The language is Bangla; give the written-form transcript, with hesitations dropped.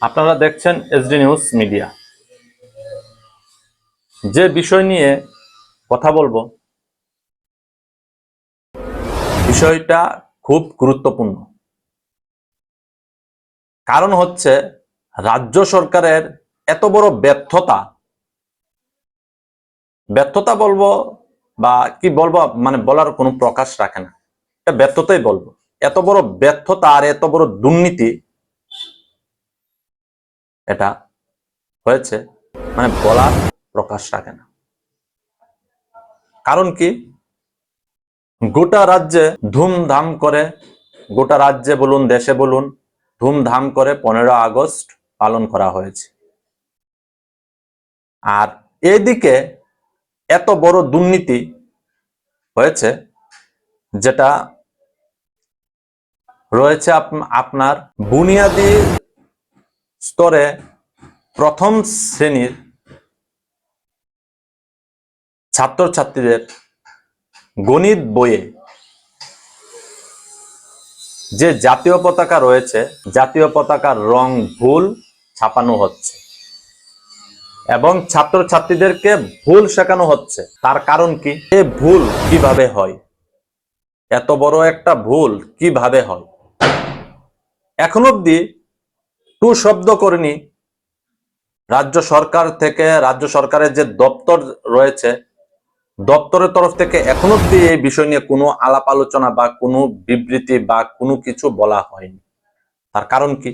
আপনারা দেখছেন এসডি নিউজ মিডিয়া। যে বিষয় নিয়ে কথা বলবো, বিষয়টা খুব গুরুত্বপূর্ণ। কারণ হচ্ছে রাজ্য সরকারের এত বড় ব্যর্থতা বলবো বা কি বলবো, মানে বলার কোনো প্রকাশ রাখে না। এটা ব্যর্থতাই বলবো। এত বড় ব্যর্থতা আর এত বড় দুর্নীতি এটা হয়েছে, মানে বলার প্রকাশ রাখে না। কারণ কি, গোটা রাজ্যে ধুমধাম করে, গোটা রাজ্যে বলুন দেশে বলুন, ধুমধাম করে 15 আগস্ট পালন করা হয়েছে। আর এদিকে এত বড় দুর্নীতি হয়েছে, যেটা রয়েছে আপনার বুনিয়াদী স্তরে প্রথম শ্রেণীর ছাত্রছাত্রীদের গণিত বইয়ে যে জাতীয় পতাকা রয়েছে, জাতীয় পতাকার রং ভুল ছাপানো হচ্ছে এবং ছাত্রছাত্রীদেরকে ভুল শেখানো হচ্ছে। তার কারণ কি? এ ভুল কিভাবে হয়? এত বড় একটা ভুল কিভাবে হয়? এখন অব্দি টু শব্দ করেনি রাজ্য সরকার থেকে। রাজ্য সরকারের যে দপ্তর রয়েছে, দপ্তরের তরফ থেকে এখন অব্দি এই বিষয় নিয়ে কোনো আলাপ আলোচনা বা কোনো বিবৃতি বা কোনো কিছু বলা হয়নি। তার কারণ কি?